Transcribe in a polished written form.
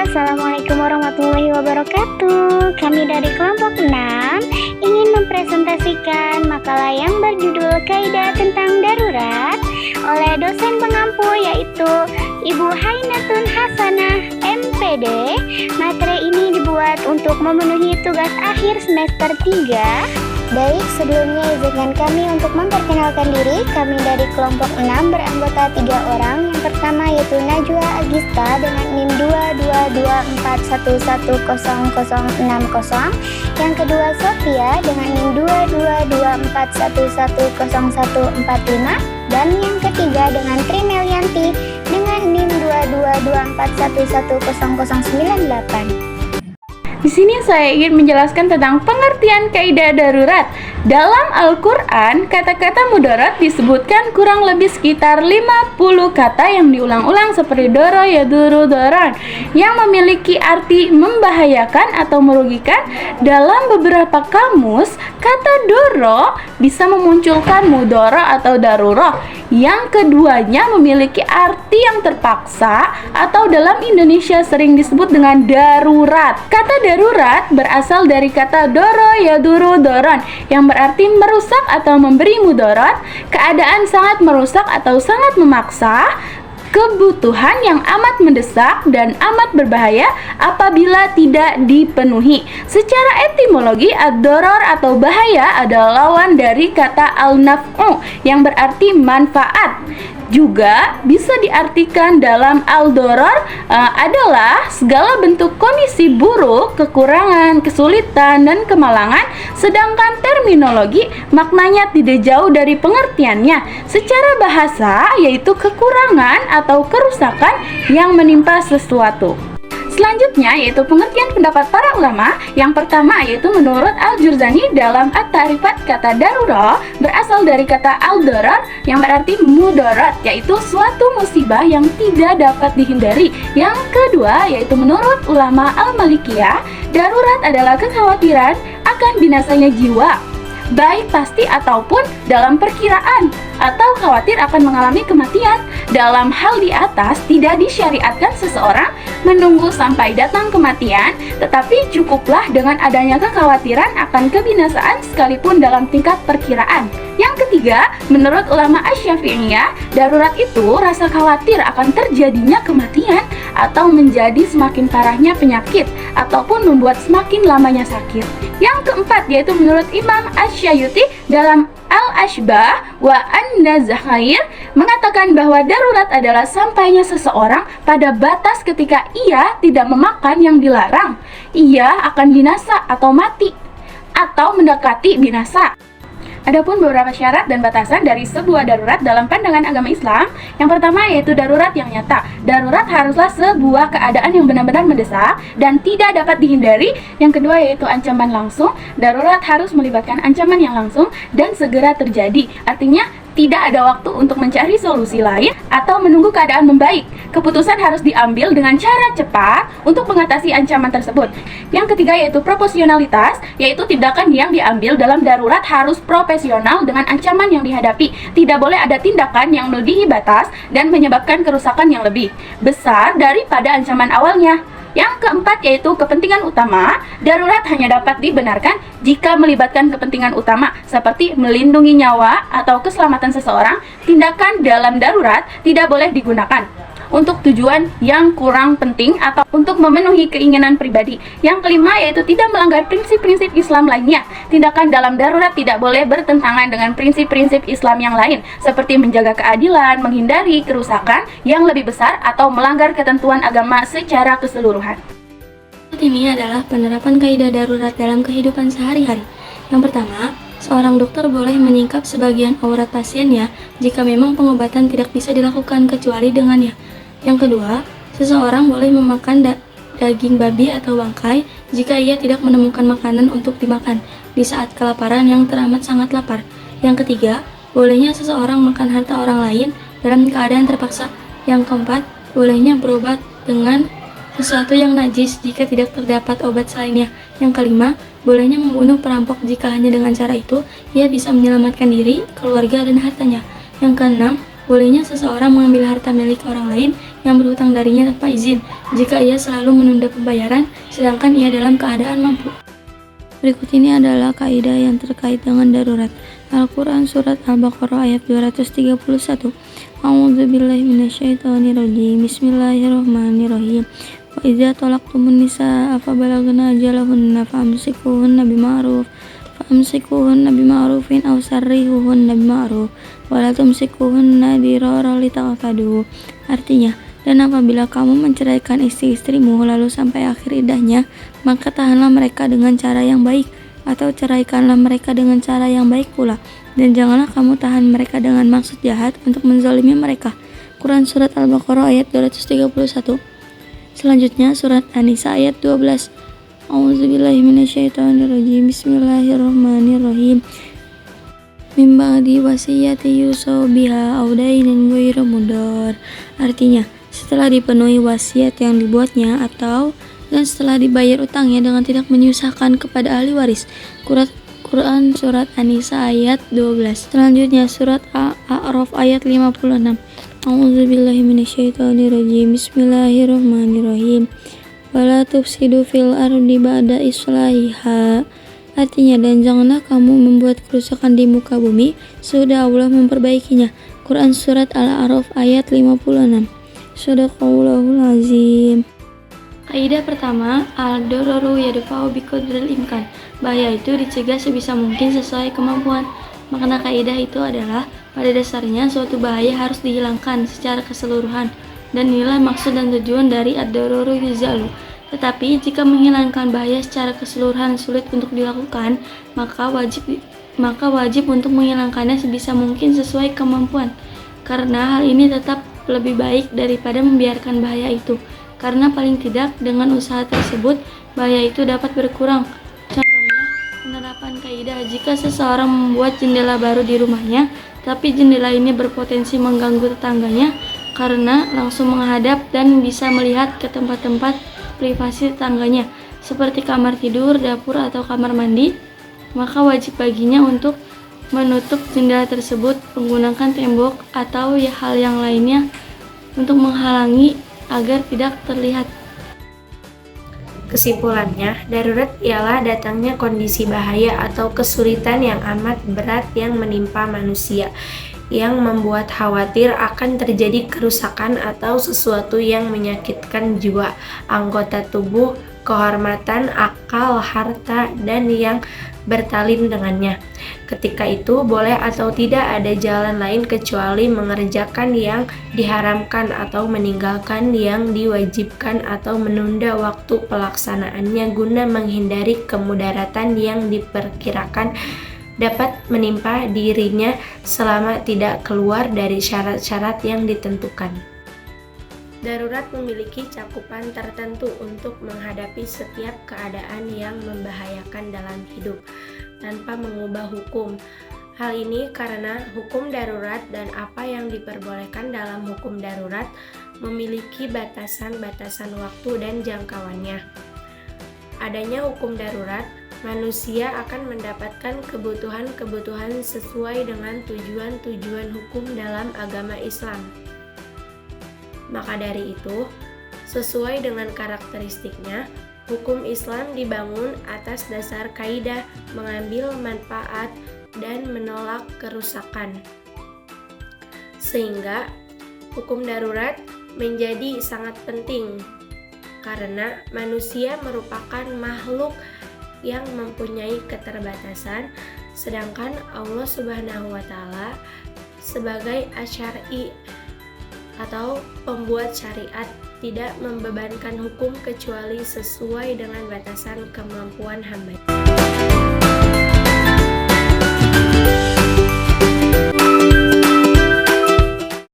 Assalamualaikum warahmatullahi wabarakatuh. Kami dari kelompok 6 ingin mempresentasikan makalah yang berjudul Kaidah tentang Darurat oleh dosen pengampu yaitu Ibu Hainatun Hasanah MPD. Materi ini dibuat untuk memenuhi tugas akhir semester 3. Baik, sebelumnya izinkan kami untuk memperkenalkan diri. Kami dari kelompok 6 beranggota 3 orang. Yang pertama yaitu Najwa Agista dengan NIM 22241100060. Yang kedua Sofia dengan NIM 22241100145. Dan yang ketiga dengan Trimelianti dengan NIM 22241100098. Di sini saya ingin menjelaskan tentang pengertian kaidah darurat. Dalam Al-Quran, kata-kata mudarat disebutkan kurang lebih sekitar 50 kata yang diulang-ulang seperti doro, yaduru, doron, yang memiliki arti membahayakan atau merugikan. Dalam beberapa kamus, kata doro bisa memunculkan mudoro atau daruroh. Yang keduanya memiliki arti yang terpaksa atau dalam Indonesia sering disebut dengan darurat. Kata darurat berasal dari kata doro, yaduru, doron yang berarti merusak atau memberi mudarat, keadaan sangat merusak atau sangat memaksa, kebutuhan yang amat mendesak dan amat berbahaya apabila tidak dipenuhi. Secara etimologi, ad-doror atau bahaya adalah lawan dari kata al-naf'u yang berarti manfaat. Juga bisa diartikan dalam al-doror adalah segala bentuk kondisi buruk, kekurangan, kesulitan, dan kemalangan. Sedangkan terminologi maknanya tidak jauh dari pengertiannya. Secara bahasa yaitu kekurangan atau kerusakan yang menimpa sesuatu. Selanjutnya yaitu pengertian pendapat para ulama. Yang pertama yaitu menurut Al-Jurzani dalam At-Ta'rifat, kata darurah berasal dari kata al-darar yang berarti mudarat, yaitu suatu musibah yang tidak dapat dihindari. Yang kedua yaitu menurut ulama Al-Malikiyah, darurat adalah kekhawatiran akan binasanya jiwa, baik pasti ataupun dalam perkiraan, atau khawatir akan mengalami kematian. Dalam hal di atas tidak disyariatkan seseorang menunggu sampai datang kematian, tetapi cukuplah dengan adanya kekhawatiran akan kebinasaan sekalipun dalam tingkat perkiraan. Yang ketiga, menurut ulama Asy-Syafi'iyah, darurat itu rasa khawatir akan terjadinya kematian atau menjadi semakin parahnya penyakit ataupun membuat semakin lamanya sakit. Yang keempat yaitu menurut Imam Asy-Syayuti dalam Al-Ashbah wa An-Nazhair mengatakan bahwa darurat adalah sampainya seseorang pada batas ketika ia tidak memakan yang dilarang, ia akan binasa atau mati atau mendekati binasa. Adapun beberapa syarat dan batasan dari sebuah darurat dalam pandangan agama Islam. Yang pertama yaitu darurat yang nyata. Darurat haruslah sebuah keadaan yang benar-benar mendesak dan tidak dapat dihindari. Yang kedua yaitu ancaman langsung. Darurat harus melibatkan ancaman yang langsung dan segera terjadi. Artinya tidak ada waktu untuk mencari solusi lain atau menunggu keadaan membaik. Keputusan harus diambil dengan cara cepat untuk mengatasi ancaman tersebut. Yang ketiga yaitu proporsionalitas, yaitu tindakan yang diambil dalam darurat harus proporsional dengan ancaman yang dihadapi. Tidak boleh ada tindakan yang melebihi batas dan menyebabkan kerusakan yang lebih besar daripada ancaman awalnya. Yang keempat yaitu kepentingan utama. Darurat hanya dapat dibenarkan jika melibatkan kepentingan utama seperti melindungi nyawa atau keselamatan seseorang. Tindakan dalam darurat tidak boleh digunakan untuk tujuan yang kurang penting atau untuk memenuhi keinginan pribadi. Yang kelima yaitu tidak melanggar prinsip-prinsip Islam lainnya. Tindakan dalam darurat tidak boleh bertentangan dengan prinsip-prinsip Islam yang lain seperti menjaga keadilan, menghindari kerusakan yang lebih besar atau melanggar ketentuan agama secara keseluruhan. Ini adalah penerapan kaidah darurat dalam kehidupan sehari-hari. Yang pertama, seorang dokter boleh menyingkap sebagian aurat pasiennya jika memang pengobatan tidak bisa dilakukan kecuali dengannya. Yang kedua, seseorang boleh memakan daging babi atau bangkai jika ia tidak menemukan makanan untuk dimakan di saat kelaparan yang teramat sangat lapar. Yang ketiga, bolehnya seseorang makan harta orang lain dalam keadaan terpaksa. Yang keempat, bolehnya berobat dengan sesuatu yang najis jika tidak terdapat obat selainnya. Yang kelima, bolehnya membunuh perampok jika hanya dengan cara itu ia bisa menyelamatkan diri, keluarga, dan hartanya. Yang keenam, Bolehnya seseorang mengambil harta milik orang lain yang berhutang darinya tanpa izin, jika ia selalu menunda pembayaran, sedangkan ia dalam keadaan mampu. Berikut ini adalah kaidah yang terkait dengan darurat. Al-Quran Surat Al-Baqarah ayat 231. A'udzubillahi minasyaitonirrajim. Bismillahirrahmanirrahim. Wa idza talaqtumun nisaa fa balagna ajalahunna famsikuhunna bima'rufin aw sarrihuhunna bima'ruf wa la tumsikuhunna dirara litaqtadu. Artinya, dan apabila kamu menceraikan istri-istrimu lalu sampai akhir iddahnya, maka tahanlah mereka dengan cara yang baik, atau ceraikanlah mereka dengan cara yang baik pula, dan janganlah kamu tahan mereka dengan maksud jahat untuk menzalimi mereka. Quran Surat Al-Baqarah ayat 231. Selanjutnya Surat An-Nisa ayat 12. A'udzubillahi minasyaitonirrajim. Bismillahirrahmanirrahim. Min ba'di wasiyati yusau biha aw dainin ghairu mudar. Artinya, setelah dipenuhi wasiat yang dibuatnya dan setelah dibayar utangnya dengan tidak menyusahkan kepada ahli waris. Quran Surat An-Nisa ayat 12. Selanjutnya Surat A'raf ayat 56. A'udzubillahi minasyaitonirrajim. Bismillahirrahmanirrahim. Wala tufsidu fil ardi ba'da islahiha. Artinya, dan janganlah kamu membuat kerusakan di muka bumi sudah Allah memperbaikinya. Quran Surat Al-A'raf ayat 56. Shadaqallahul azim. Kaidah pertama, al-dararu yadfa'u biqadril imkan. Bahaya itu dicegah sebisa mungkin sesuai kemampuan. Makna kaidah itu adalah, pada dasarnya suatu bahaya harus dihilangkan secara keseluruhan, dan inilah maksud dan tujuan dari ad-dararu yuzalu. Tetapi jika menghilangkan bahaya secara keseluruhan sulit untuk dilakukan, maka wajib untuk menghilangkannya sebisa mungkin sesuai kemampuan. Karena hal ini tetap lebih baik daripada membiarkan bahaya itu. Karena paling tidak dengan usaha tersebut bahaya itu dapat berkurang. Contohnya, penerapan kaidah jika seseorang membuat jendela baru di rumahnya, tapi jendela ini berpotensi mengganggu tetangganya karena langsung menghadap dan bisa melihat ke tempat-tempat privasi tetangganya, seperti kamar tidur, dapur, atau kamar mandi, maka wajib baginya untuk menutup jendela tersebut menggunakan tembok atau hal yang lainnya untuk menghalangi agar tidak terlihat. Kesimpulannya, darurat ialah datangnya kondisi bahaya atau kesulitan yang amat berat yang menimpa manusia, yang membuat khawatir akan terjadi kerusakan atau sesuatu yang menyakitkan jiwa, anggota tubuh, kehormatan, akal, harta, dan yang bertalin dengannya. Ketika itu, boleh atau tidak ada jalan lain kecuali mengerjakan yang diharamkan atau meninggalkan yang diwajibkan atau menunda waktu pelaksanaannya guna menghindari kemudaratan yang diperkirakan dapat menimpa dirinya selama tidak keluar dari syarat-syarat yang ditentukan. Darurat memiliki cakupan tertentu untuk menghadapi setiap keadaan yang membahayakan dalam hidup, tanpa mengubah hukum. Hal ini karena hukum darurat dan apa yang diperbolehkan dalam hukum darurat memiliki batasan-batasan waktu dan jangkauannya. Adanya hukum darurat, manusia akan mendapatkan kebutuhan-kebutuhan sesuai dengan tujuan-tujuan hukum dalam agama Islam. Maka dari itu, sesuai dengan karakteristiknya, hukum Islam dibangun atas dasar kaidah mengambil manfaat dan menolak kerusakan. Sehingga hukum darurat menjadi sangat penting karena manusia merupakan makhluk yang mempunyai keterbatasan, sedangkan Allah Subhanahu wa Ta'ala sebagai asyari atau pembuat syariat tidak membebankan hukum kecuali sesuai dengan batasan kemampuan hamba.